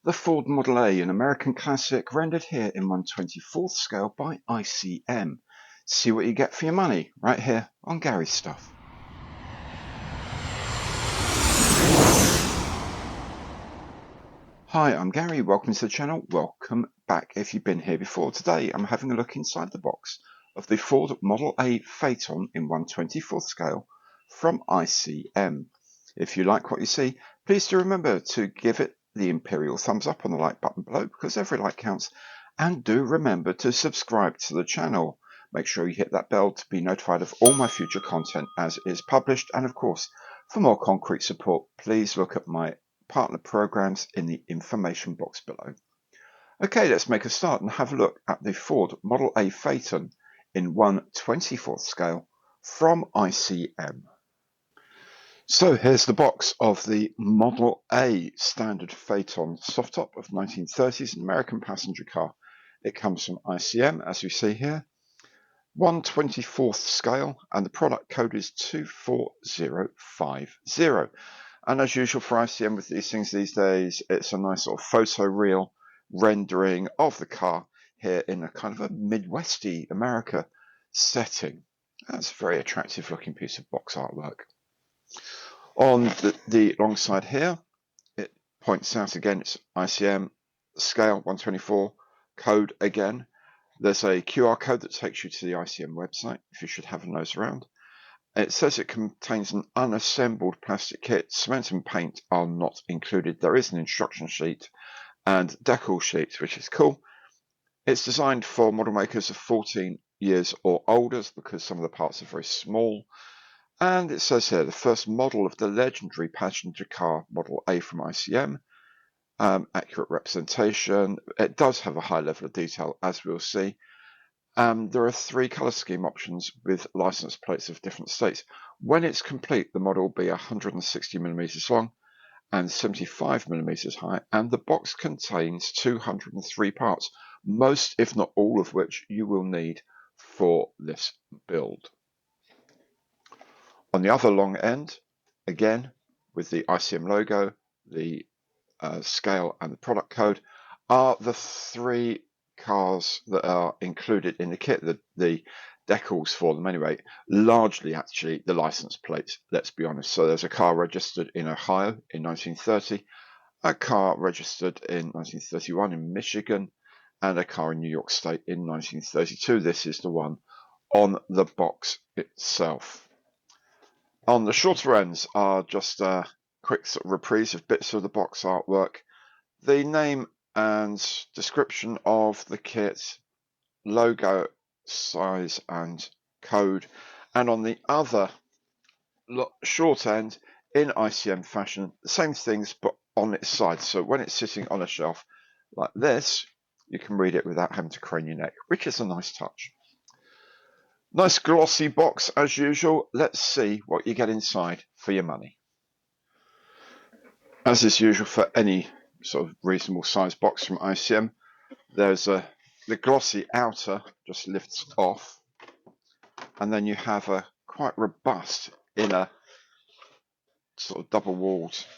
The Ford Model A, an American classic rendered here in 1/24th scale by ICM. See what you get for your money right here on Gary's Stuff. Hi, I'm Gary. Welcome to the channel. Welcome back if you've been here before. Today I'm having a look inside the box of the Ford Model A Phaeton in 1/24th scale from ICM. If you like what you see, please do remember to give it the imperial thumbs up on the like button below because every like counts, and do remember to subscribe to the channel. Make sure you hit that bell to be notified of all my future content as it is published, and of course for more concrete support please look at my partner programs in the information box below. Okay, let's make a start and have a look at the Ford Model A Phaeton in 1/24th scale from ICM. So here's the box of the Model A standard Phaeton, soft top of 1930s, an American passenger car. It comes from ICM, as you see here, 1/24th scale, and the product code is 24050. And as usual for ICM with these things these days, it's a nice sort of photoreal rendering of the car here in a kind of a Midwesty America setting. That's a very attractive looking piece of box artwork. On the long side here, it points out again it's ICM scale 1/24, code again. There's a QR code that takes you to the ICM website if you should have a nose around. It says it contains an unassembled plastic kit. Cement and paint are not included. There is an instruction sheet and decal sheet, which is cool. It's designed for model makers of 14 years or older because some of the parts are very small. And it says here, the first model of the legendary passenger car Model A from ICM. Accurate representation. It does have a high level of detail, as we'll see. There are 3 color scheme options with license plates of different states. When it's complete, the model will be 160 millimeters long and 75 millimeters high, and the box contains 203 parts, most if not all of which you will need for this build. On the other long end, again with the ICM logo, the scale and the product code, are the 3 cars that are included in the kit, the decals for them anyway, largely actually the license plates, let's be honest. So there's a car registered in Ohio in 1930, a car registered in 1931 in Michigan, and a car in New York State in 1932. This is the one on the box itself. On the shorter ends are just a quick sort of reprise of bits of the box artwork, the name and description of the kit, logo, size and code, and on the other short end, in ICM fashion, the same things but on its side. So when it's sitting on a shelf like this, you can read it without having to crane your neck, which is a nice touch. Nice glossy box as usual. Let's see what you get inside for your money. As is usual for any sort of reasonable size box from ICM, there's the glossy outer just lifts off, and then you have a quite robust inner sort of double-walled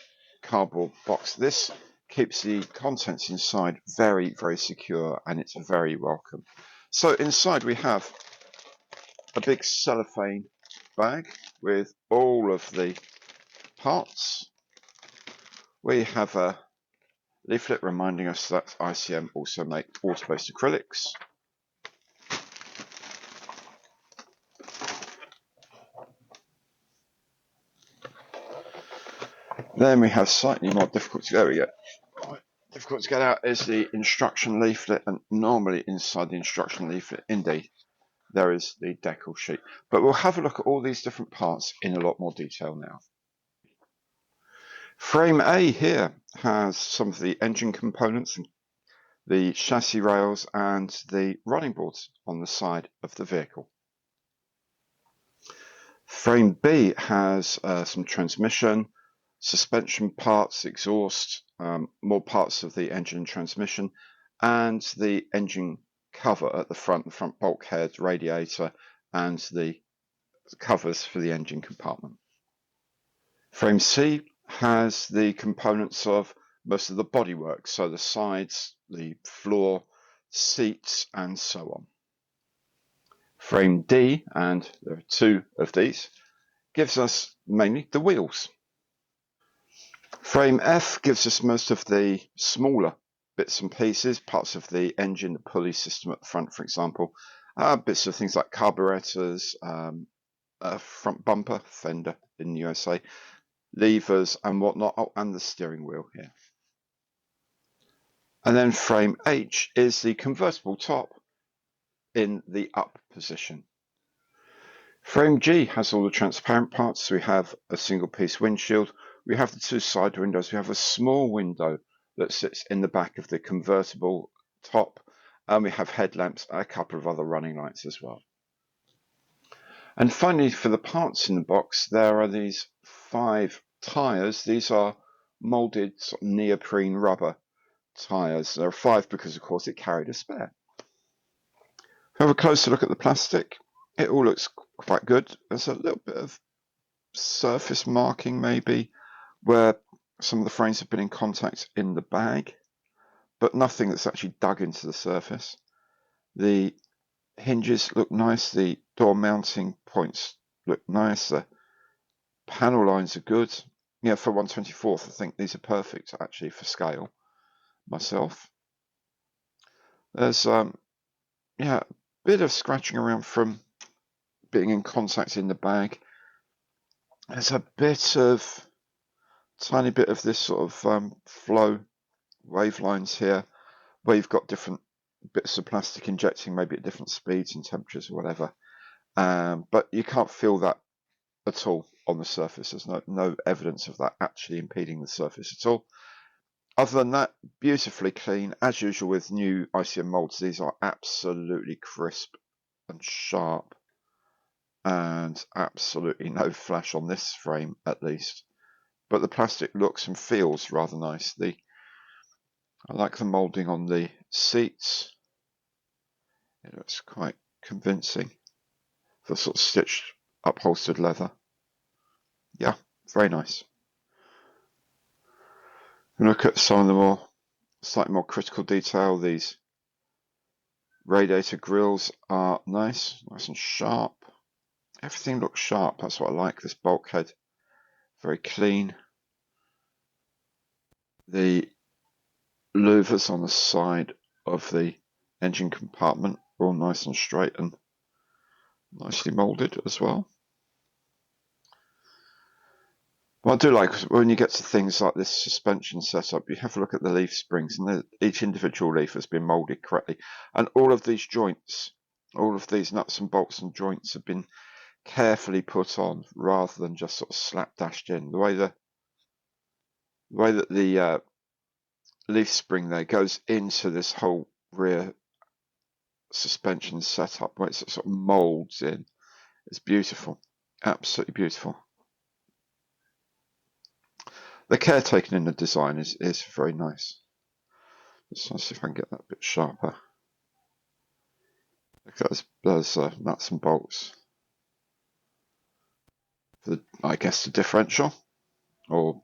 cardboard box. This keeps the contents inside very, very secure, and it's very welcome. So inside we have a big cellophane bag with all of the parts. We have a leaflet reminding us that ICM also make water-based acrylics. Then we have slightly more difficult to get out is the instruction leaflet, and normally inside the instruction leaflet, indeed, there is the decal sheet. But we'll have a look at all these different parts in a lot more detail now. Frame A here has some of the engine components, the chassis rails and the running boards on the side of the vehicle. Frame B has some transmission, suspension parts, exhaust, more parts of the engine and transmission, and the engine cover at the front bulkhead, radiator, and the covers for the engine compartment. Frame C has the components of most of the bodywork, so the sides, the floor, seats, and so on. Frame D, and there are two of these, gives us mainly the wheels. Frame F gives us most of the smaller bits and pieces, parts of the engine, the pulley system at the front, for example, bits of things like carburetors, front bumper, fender in the USA, levers and whatnot, and the steering wheel here. And then frame H is the convertible top in the up position. Frame G has all the transparent parts. We have a single piece windshield, we have the two side windows, we have a small window that sits in the back of the convertible top, and we have headlamps and a couple of other running lights as well. And finally, for the parts in the box, there are these 5 tyres. These are moulded sort of neoprene rubber tyres. There are 5 because, of course, it carried a spare. Have a closer look at the plastic. It all looks quite good. There's a little bit of surface marking maybe where some of the frames have been in contact in the bag, but nothing that's actually dug into the surface. The hinges look nice. The door mounting points look nice. The panel lines are good. Yeah, for 1/24th, I think these are perfect actually for scale myself. There's yeah, a bit of scratching around from being in contact in the bag. There's a bit of tiny bit of this sort of flow wave lines here where you've got different bits of plastic injecting maybe at different speeds and temperatures or whatever, but you can't feel that at all on the surface. There's no evidence of that actually impeding the surface at all. Other than that, beautifully clean. As usual with new ICM molds, these are absolutely crisp and sharp, and absolutely no flash on this frame at least. But the plastic looks and feels rather nice. I like the moulding on the seats. It looks quite convincing. The sort of stitched upholstered leather. Yeah, very nice. Look at some of the slightly more critical detail. These radiator grills are nice and sharp. Everything looks sharp. That's what I like. This bulkhead, very clean. The louvers on the side of the engine compartment are all nice and straight and nicely moulded as well. What I do like when you get to things like this suspension setup, you have a look at the leaf springs, and each individual leaf has been moulded correctly, and all of these joints, all of these nuts and bolts and joints have been carefully put on rather than just sort of slapdashed in. The way that the leaf spring there goes into this whole rear suspension setup, where it sort of moulds in, is beautiful, absolutely beautiful. The care taken in the design is very nice. Let's see if I can get that a bit sharper. Look at those nuts and bolts. For I guess the differential or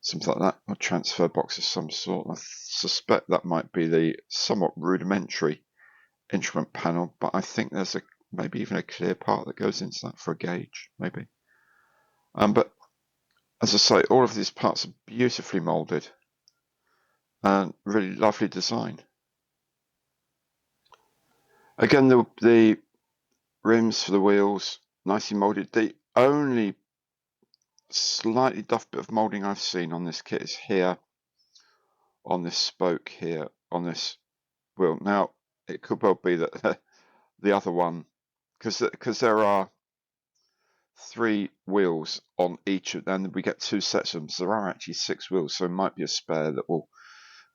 something like that, a transfer box of some sort. I suspect that might be the somewhat rudimentary instrument panel, but I think there's maybe even a clear part that goes into that for a gauge, maybe. But as I say, all of these parts are beautifully moulded and really lovely design. Again, the rims for the wheels, nicely moulded. The only slightly duff bit of moulding I've seen on this kit is here, on this spoke here, on this wheel. Now, it could well be that the other one, because there are 3 wheels on each of them, and we get 2 sets of them, so there are actually 6 wheels, so it might be a spare that will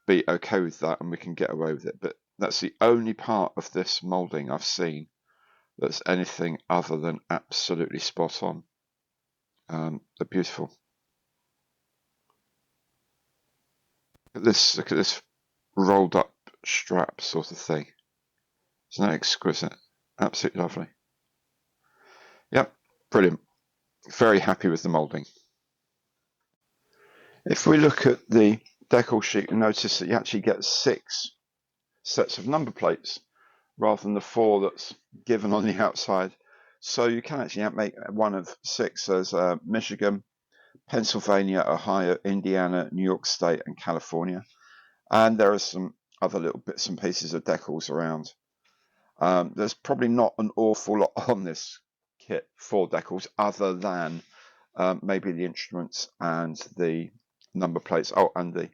be okay with that and we can get away with it. But that's the only part of this moulding I've seen that's anything other than absolutely spot on. They're beautiful. Look at this rolled up strap sort of thing. Isn't that exquisite? Absolutely lovely. Yep, brilliant. Very happy with the moulding. If we look at the decal sheet, you'll notice that you actually get 6 sets of number plates rather than the 4 that's given on the outside. So you can actually make one of 6. There's Michigan, Pennsylvania, Ohio, Indiana, New York State, and California. And there are some other little bits and pieces of decals around. There's probably not an awful lot on this kit for decals other than maybe the instruments and the number plates. Oh, and the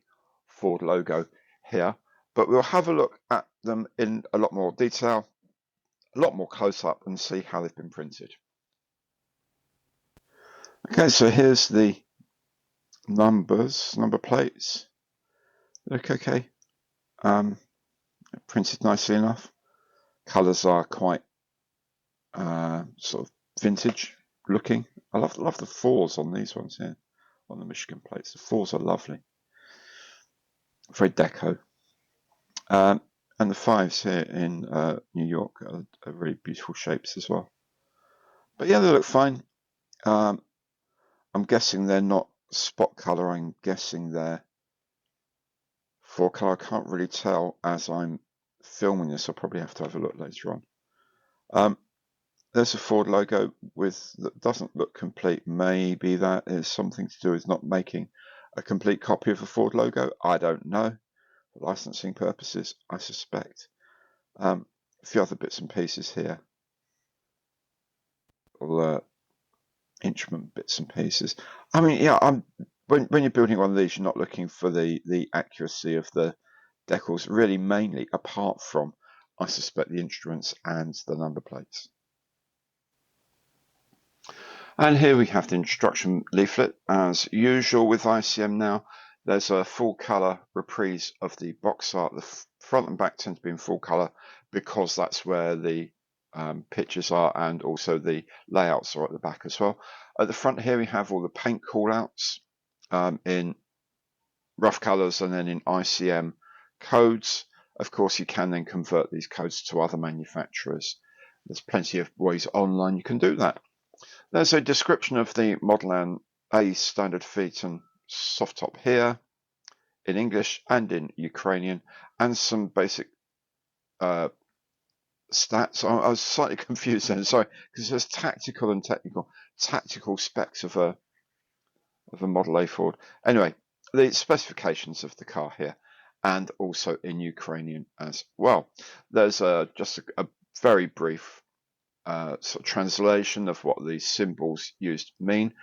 Ford logo here. But we'll have a look at them in a lot more detail, a lot more close up, and see how they've been printed. Okay, so here's the number plates. Look okay. Printed nicely enough. Colours are quite sort of vintage looking. I love the 4s on these ones here, on the Michigan plates. The 4s are lovely. Very deco. And the 5s here in New York are really beautiful shapes as well. But yeah, they look fine. I'm guessing they're not spot colour. I'm guessing they're 4 colour. I can't really tell as I'm filming this. I'll probably have to have a look later on. There's a Ford logo that doesn't look complete. Maybe that is something to do with not making a complete copy of a Ford logo. I don't know. For licensing purposes, I suspect. A few other bits and pieces here. All instrument bits and pieces. I mean, yeah, when you're building one of these, you're not looking for the accuracy of the decals, really mainly, apart from, I suspect, the instruments and the number plates. And here we have the instruction leaflet. As usual with ICM now, there's a full colour reprise of the box art. The front and back tend to be in full colour because that's where the pictures are, and also the layouts are at the back as well. At the front here we have all the paint callouts in rough colours and then in ICM codes. Of course, you can then convert these codes to other manufacturers. There's plenty of ways online you can do that. There's a description of the Model A standard Phaeton soft top here in English and in Ukrainian, and some basic stats. I was slightly confused then, sorry, because there's tactical and technical. Tactical specs of a Model A Ford. Anyway, the specifications of the car here, and also in Ukrainian as well. There's just a very brief sort of translation of what these symbols used mean.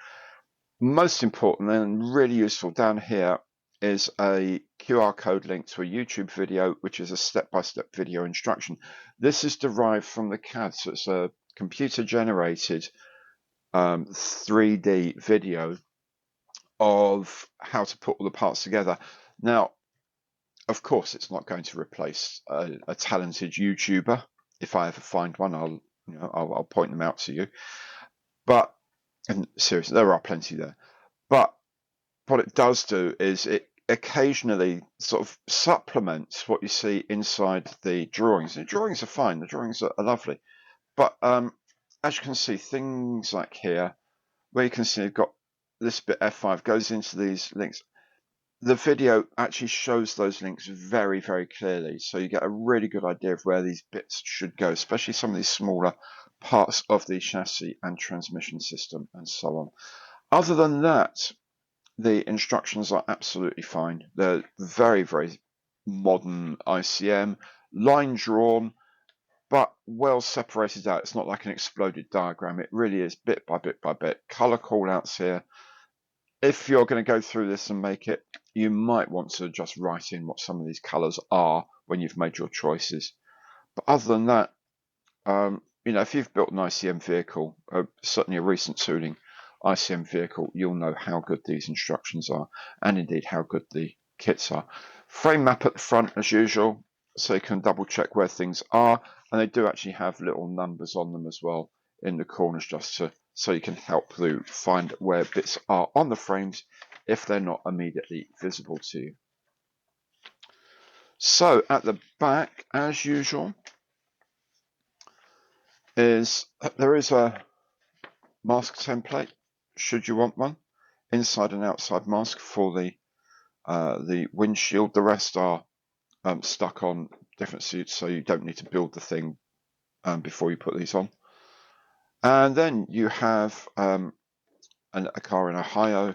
Most important and really useful down here is a QR code link to a YouTube video, which is a step-by-step video instruction. This is derived from the CAD, so it's a computer-generated 3D video of how to put all the parts together. Now, of course, it's not going to replace a talented YouTuber. If I ever find one, I'll point them out to you. But, and seriously, there are plenty there. But what it does do is it occasionally sort of supplements what you see inside the drawings. The drawings are fine. The drawings are lovely. But as you can see, things like here, where you can see you've got this bit F5 goes into these links. The video actually shows those links very, very clearly. So you get a really good idea of where these bits should go, especially some of these smaller parts of the chassis and transmission system and so on. Other than that, the instructions are absolutely fine. They're very, very modern ICM, line drawn, but well separated out. It's not like an exploded diagram. It really is bit by bit by bit. Color callouts here. If you're going to go through this and make it, you might want to just write in what some of these colors are when you've made your choices. But other than that, if you've built an ICM vehicle, certainly a recent tooling ICM vehicle, you'll know how good these instructions are, and indeed how good the kits are. Frame map at the front as usual, so you can double check where things are, and they do actually have little numbers on them as well in the corners, just so you can help you find where bits are on the frames if they're not immediately visible to you. So at the back, as usual, there is a mask template, should you want one. inside and outside mask for the windshield. The rest are stuck on different suits, so you don't need to build the thing before you put these on. And then you have a car in Ohio,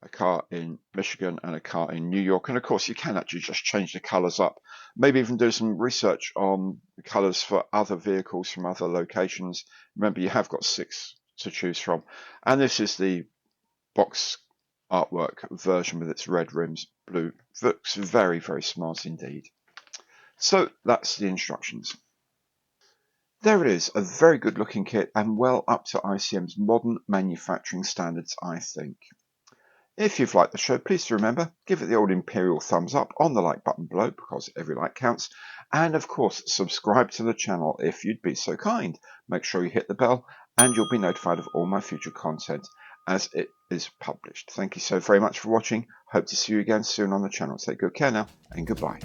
a car in Michigan, and a car in New York. And of course, you can actually just change the colors up, maybe even do some research on the colors for other vehicles from other locations. Remember, you have got 6 to choose from. And this is the box artwork version with its red rims, blue. Looks very, very smart indeed. So that's the instructions. There it is, a very good looking kit and well up to ICM's modern manufacturing standards, I think. If you've liked the show, please remember, give it the old imperial thumbs up on the like button below, because every like counts. And of course, subscribe to the channel if you'd be so kind. Make sure you hit the bell and you'll be notified of all my future content as it is published. Thank you so very much for watching. Hope to see you again soon on the channel. Take good care now and goodbye.